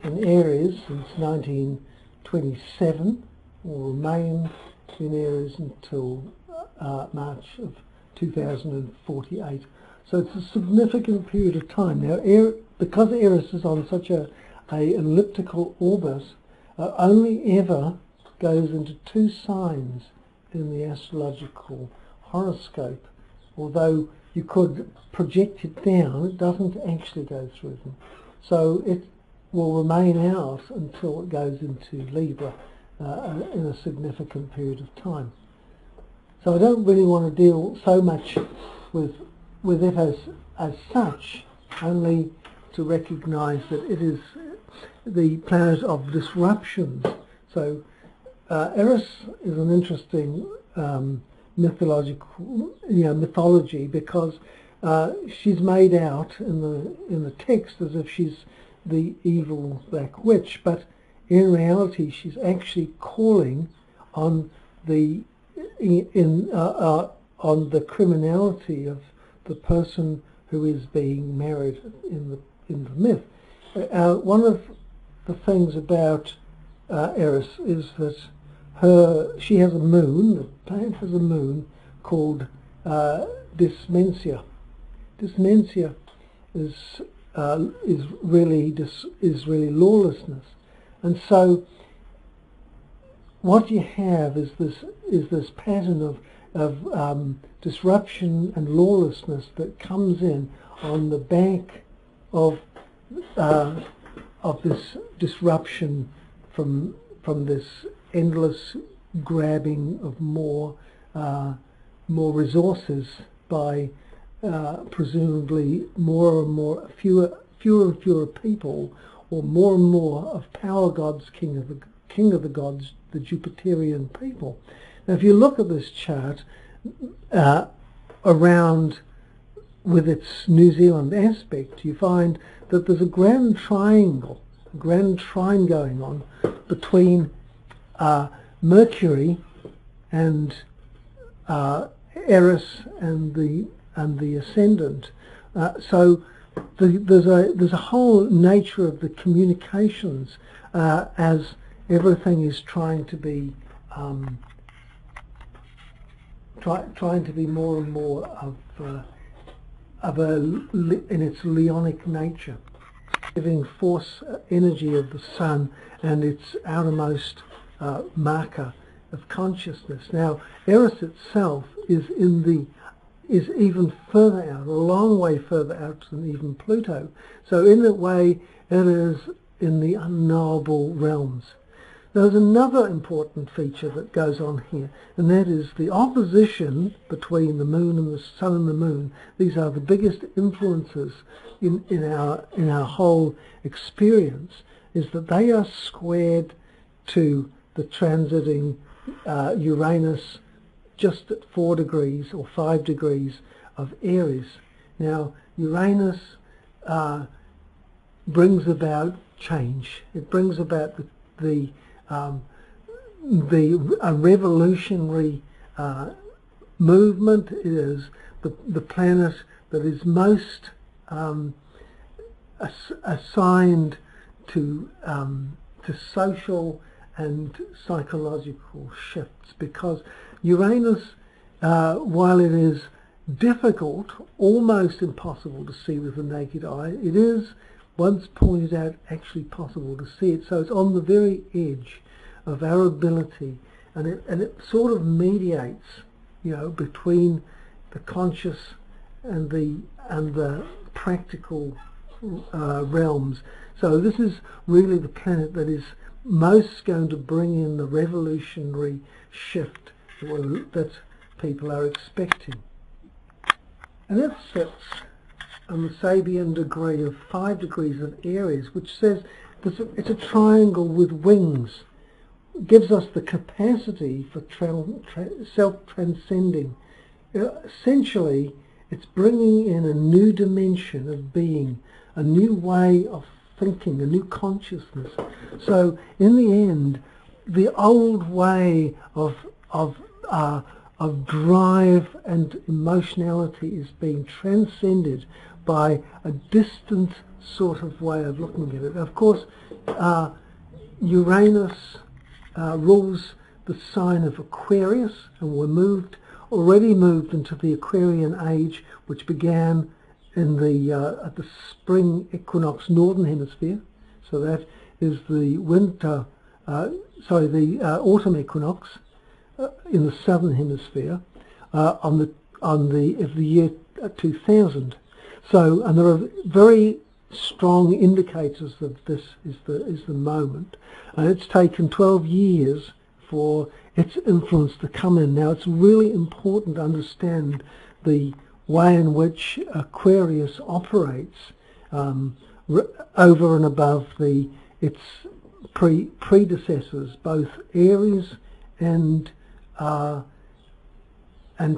in Aries since 1927, will remain in Aries until March of 2048. So it's a significant period of time. Now, because Eris is on such a elliptical orbit, only ever goes into 2 signs in the astrological horoscope. Although you could project it down, it doesn't actually go through them. So it will remain out until it goes into Libra in a significant period of time. So I don't really want to deal so much with it as such, only to recognize that it is the planet of disruptions. So Eris is an interesting mythology, because she's made out in the text as if she's the evil black witch, but in reality she's actually calling on the on the criminality of the person who is being married in the myth. One of the things about Eris is that she has a moon. The planet has a moon called Dysmencia. Dysmencia is really lawlessness, and so what you have is this pattern of disruption and lawlessness that comes in on the back of this disruption from this endless grabbing of more resources by presumably fewer and fewer people, or more and more of power gods, king of the gods, the Jupiterian people. Now, if you look at this chart around with its New Zealand aspect, you find that there's a grand trine going on between Mercury and Eris and the ascendant. So there's a whole nature of the communications as everything is trying to be more and more in its leonic nature, giving force energy of the sun and its outermost marker of consciousness. Now, Eris itself is even further out, a long way further out than even Pluto. So in that way, it is in the unknowable realms. There's another important feature that goes on here, and that is the opposition between the moon and the sun and the moon. These are the biggest influences in our whole experience, is that they are squared to the transiting Uranus just at 4 degrees or 5 degrees of Aries. Now, Uranus brings about change. It brings about a revolutionary movement. It is the planet that is most assigned to social and psychological shifts, because Uranus, while it is difficult, almost impossible to see with the naked eye, it is, once pointed out, actually possible to see it. So it's on the very edge of our ability, and it sort of mediates, between the conscious and the practical realms. So this is really the planet that is most going to bring in the revolutionary shift that people are expecting. And it sits on the Sabian degree of 5 degrees of Aries, which says that it's a triangle with wings. It gives us the capacity for self-transcending. Essentially, it's bringing in a new dimension of being, a new way of thinking, a new consciousness. So in the end, the old way of drive and emotionality is being transcended by a distant sort of way of looking at it. Of course, Uranus rules the sign of Aquarius, and we're already moved into the Aquarian age, which began in at the spring equinox, northern hemisphere. So that is the autumn equinox in the southern hemisphere of the year 2000. So, and there are very strong indicators that this is the moment, and it's taken 12 years for its influence to come in. Now, it's really important to understand the way in which Aquarius operates over and above its predecessors, both Aries and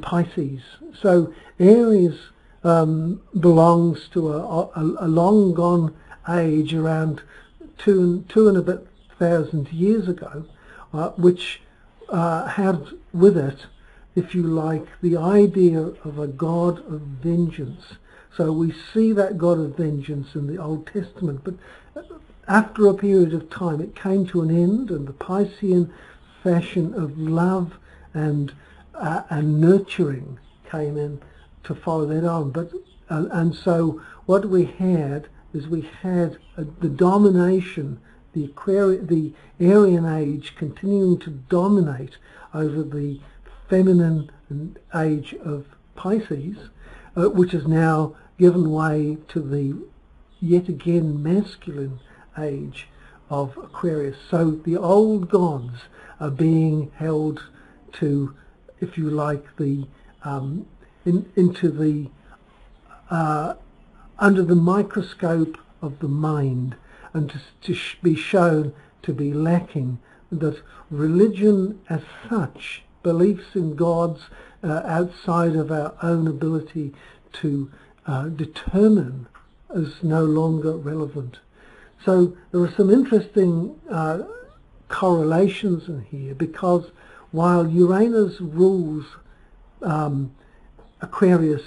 Pisces. So Aries belongs to a long gone age, around two and a bit thousand years ago, which had with it, if you like, the idea of a god of vengeance. So we see that god of vengeance in the Old Testament, but after a period of time it came to an end, and the Piscean fashion of love and nurturing came in to follow that on. But and so what we had is the domination, the Aryan age continuing to dominate over the feminine age of Pisces, which has now given way to the yet again masculine age of Aquarius. So the old gods are being held to, if you like, into the under the microscope of the mind, and to be shown to be lacking. That religion as such, beliefs in gods outside of our own ability to determine, is no longer relevant. So there are some interesting correlations in here, because while Uranus rules Aquarius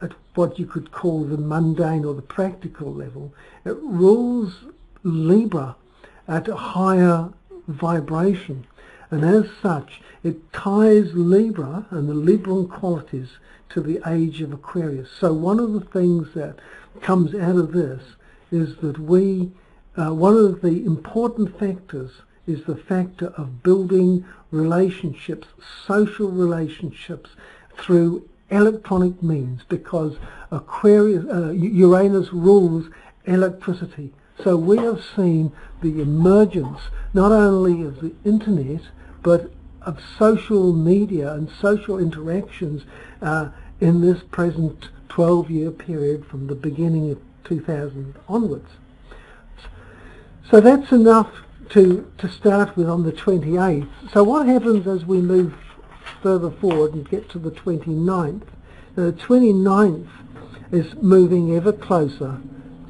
at what you could call the mundane or the practical level, it rules Libra at a higher vibration, and as such it ties Libra and the Libran qualities to the age of Aquarius. So one of the things that comes out of this is that one of the important factors is the factor of building relationships, social relationships, through electronic means, because Uranus rules electricity. So we have seen the emergence not only of the internet, but of social media and social interactions in this present 12-year period from the beginning of 2000 onwards. So that's enough to start with on the 28th. So what happens as we move further forward and get to the 29th? The 29th is moving ever closer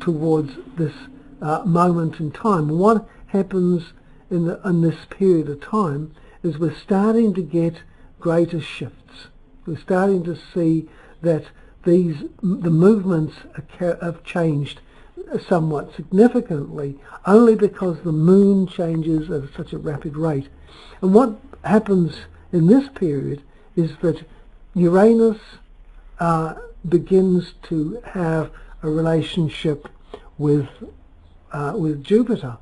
towards this moment in time. What happens in this period of time is we're starting to get greater shifts. We're starting to see that the movements have changed somewhat significantly, only because the moon changes at such a rapid rate. And what happens in this period is that Uranus begins to have a relationship with Jupiter,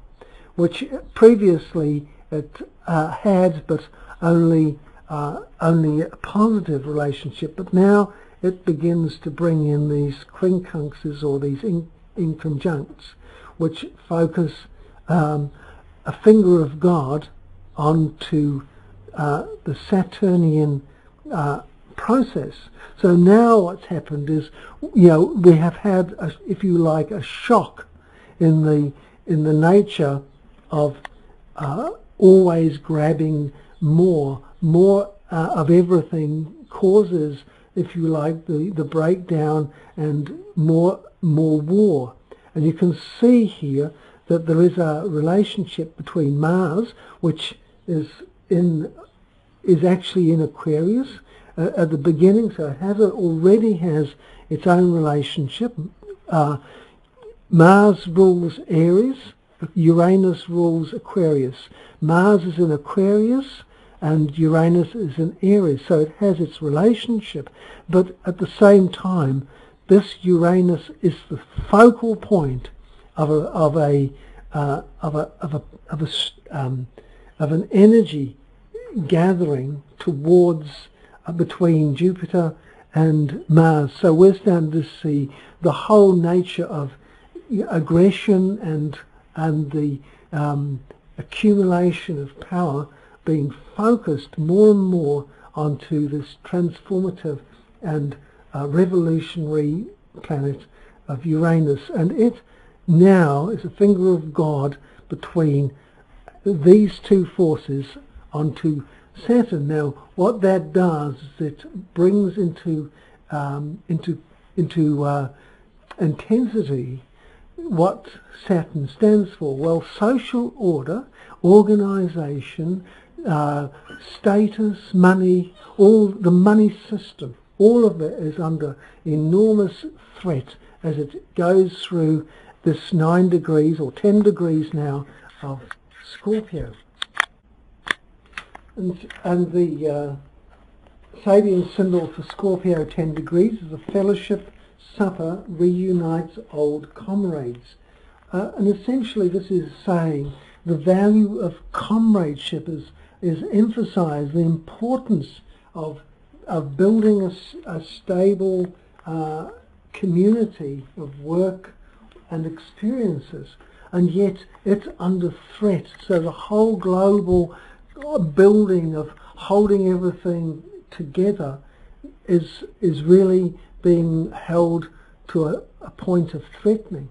which previously it had, but only a positive relationship. But now it begins to bring in these quincunxes, or these inconjuncts, which focus a finger of God onto the Saturnian process. So now what's happened is, we have had, if you like, a shock in the nature of always grabbing more of everything, causes, if you like, the breakdown and more war. And you can see here that there is a relationship between Mars, which is actually in Aquarius at the beginning, so it already has its own relationship, Mars rules Aries, Uranus rules Aquarius. Mars is in Aquarius and Uranus is in Aries, so it has its relationship, but at the same time this Uranus is the focal point of an energy gathering towards between Jupiter and Mars. So we're starting to see the whole nature of aggression and the accumulation of power being focused more and more onto this transformative and revolutionary planet of Uranus, and it now is a finger of God between these two forces onto Saturn. Now what that does is it brings into intensity what Saturn stands for. Well, social order, organization, status, money, all the money system, all of it is under enormous threat as it goes through this 9 degrees or 10 degrees now of Scorpio. And the Sabian symbol for Scorpio 10 degrees is a fellowship supper reunites old comrades. And essentially this is saying the value of comradeship is emphasized, the importance of building a stable community of work and experiences, and yet it's under threat. So the whole global building of holding everything together is really being held to a point of threatening.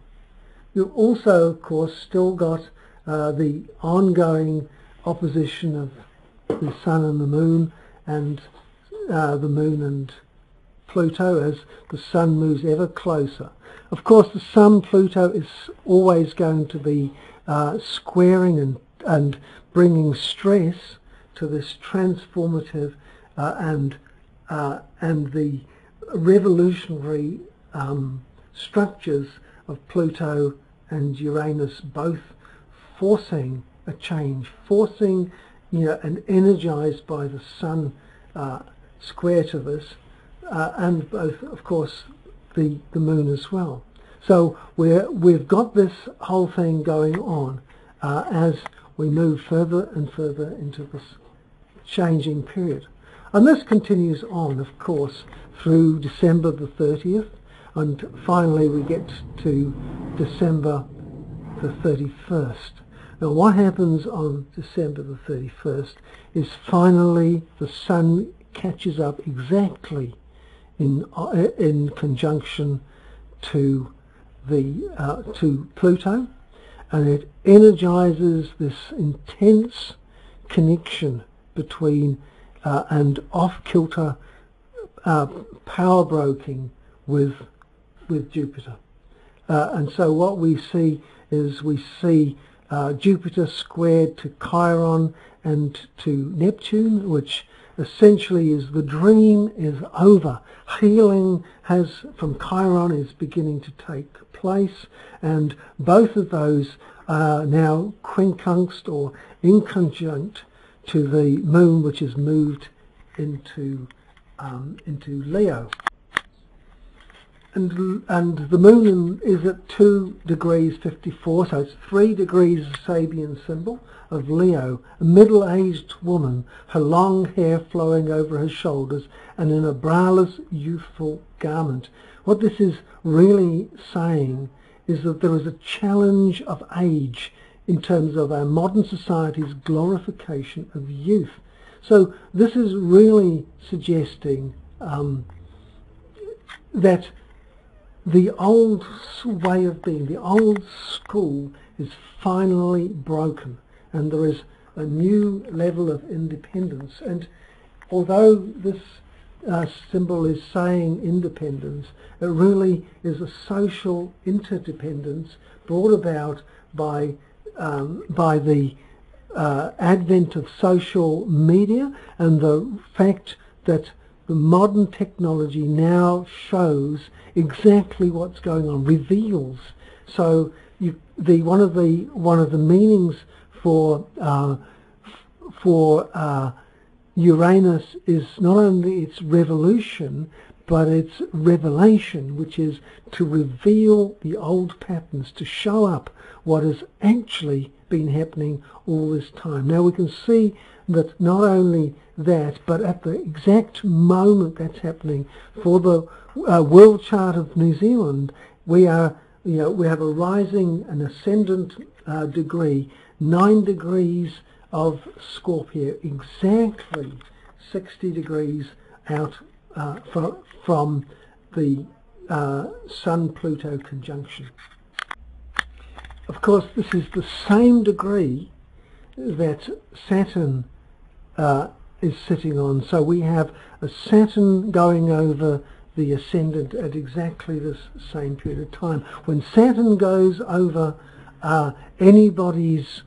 You've also, of course, still got the ongoing opposition of the Sun and the Moon, and the Moon and Pluto as the Sun moves ever closer. Of course, the Sun Pluto is always going to be squaring and bringing stress to this transformative and the revolutionary structures of Pluto and Uranus, both forcing a change, forcing, and energized by the Sun square to this, and both, of course, the Moon as well. So we've got this whole thing going on as we move further and further into this changing period. And this continues on, of course, through December the 30th, and finally we get to December the 31st. Now what happens on December the 31st is finally the Sun catches up exactly in conjunction to Pluto, and it energizes this intense connection between and off-kilter power broking with Jupiter. And so what we see is Jupiter squared to Chiron and to Neptune, which essentially is the dream is over. Healing from Chiron is beginning to take place, and both of those are now quincunxed or inconjunct to the Moon, which has moved into Leo. And the Moon is at 2 degrees 54, so it's 3 degrees Sabian symbol of Leo, a middle-aged woman, her long hair flowing over her shoulders and in a braless, youthful garment. What this is really saying is that there is a challenge of age in terms of our modern society's glorification of youth. So this is really suggesting that the old way of being, the old school, is finally broken, and there is a new level of independence. And although this symbol is saying independence, it really is a social interdependence brought about by the advent of social media and the fact that the modern technology now shows exactly what's going on, reveals So one of the meanings for Uranus is not only its revolution, but its revelation, which is to reveal the old patterns, to show up what has actually been happening all this time. Now we can see that not only that, but at the exact moment that's happening for the world chart of New Zealand, we have a rising and ascendant degree, 9 degrees of Scorpio, exactly 60 degrees out from the Sun-Pluto conjunction. Of course, this is the same degree that Saturn is sitting on. So we have a Saturn going over the ascendant at exactly this same period of time. When Saturn goes over anybody's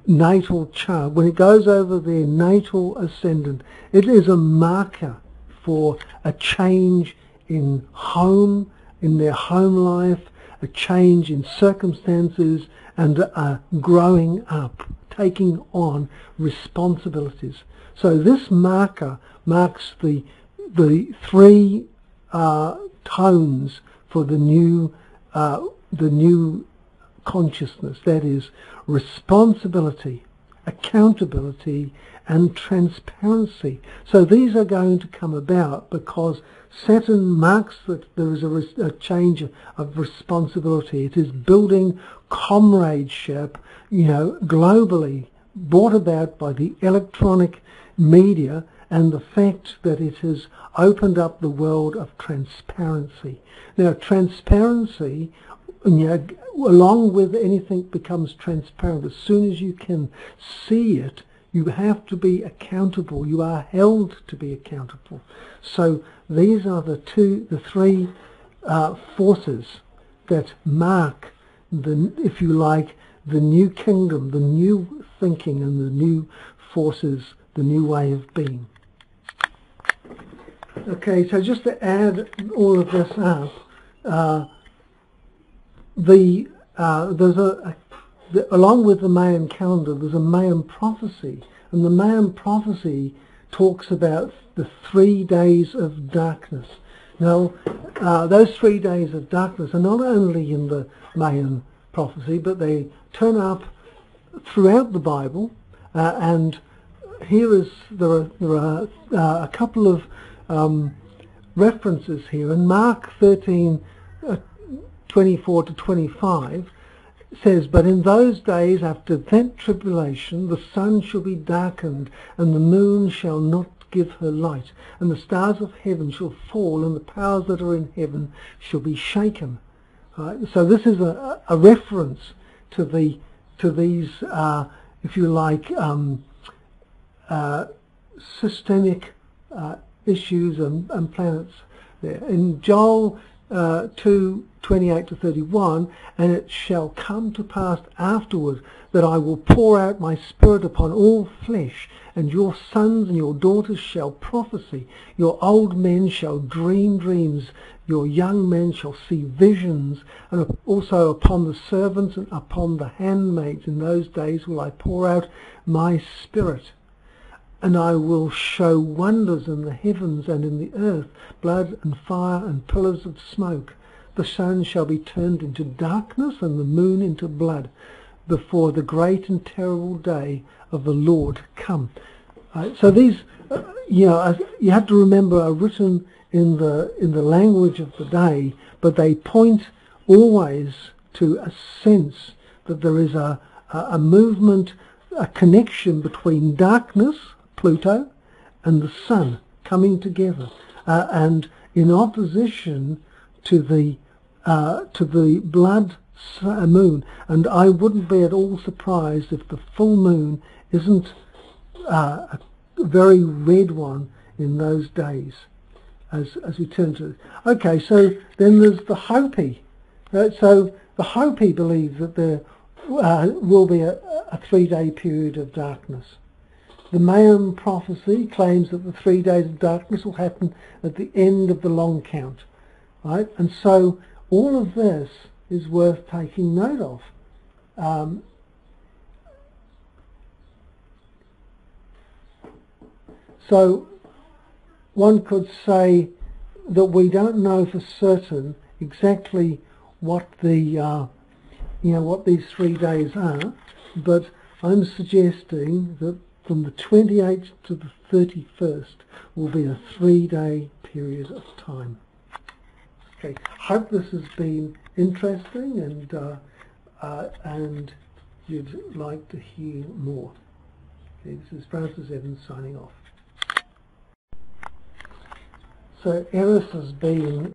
natal chart, when it goes over their natal ascendant, it is a marker for a change in their home life, a change in circumstances, and a growing up, taking on responsibilities. So this marker marks the 3 tones for the new consciousness, that is responsibility, accountability, and transparency. So these are going to come about because Saturn marks that there is a change of responsibility. It is building comradeship, globally, brought about by the electronic media and the fact that it has opened up the world of transparency. Now, transparency, along with anything becomes transparent. As soon as you can see it, you have to be accountable. You are held to be accountable. So these are the 3 forces that mark if you like, the new kingdom, the new thinking, and the new forces, the new way of being. Okay, so just to add all of this up, along with the Mayan calendar, there's a Mayan prophecy, and the Mayan prophecy talks about the 3 days of darkness. Now, those 3 days of darkness are not only in the Mayan prophecy, but they turn up throughout the Bible, and there are a couple of references here. In Mark 13:24-25 says, "But in those days after that tribulation, the sun shall be darkened, and the moon shall not give her light, and the stars of heaven shall fall, and the powers that are in heaven shall be shaken." So this is a reference to these, if you like, systemic issues and planets there. In Joel 2:28-31, "And it shall come to pass afterward that I will pour out my spirit upon all flesh, and your sons and your daughters shall prophesy, your old men shall dream dreams, your young men shall see visions, and also upon the servants and upon the handmaids in those days will I pour out my spirit. And I will show wonders in the heavens and in the earth, blood and fire and pillars of smoke. The sun shall be turned into darkness and the moon into blood, before the great and terrible day of the Lord come." So these, you have to remember, are written in the language of the day, but they point always to a sense that there is a movement, a connection between darkness, Pluto, and the sun coming together, and in opposition to the blood moon. And I wouldn't be at all surprised if the full moon isn't a very red one in those days, as we turn to. Okay, so then there's the Hopi. So the Hopi believe that there will be a 3-day period of darkness. The Mayan prophecy claims that the 3 days of darkness will happen at the end of the long count, right? And so all of this is worth taking note of. So one could say that we don't know for certain exactly what the what these 3 days are, but I'm suggesting that from the 28th to the 31st will be a 3-day period of time. Okay, hope this has been interesting, and you'd like to hear more. Okay, this is Francis Evans signing off. So Eris has been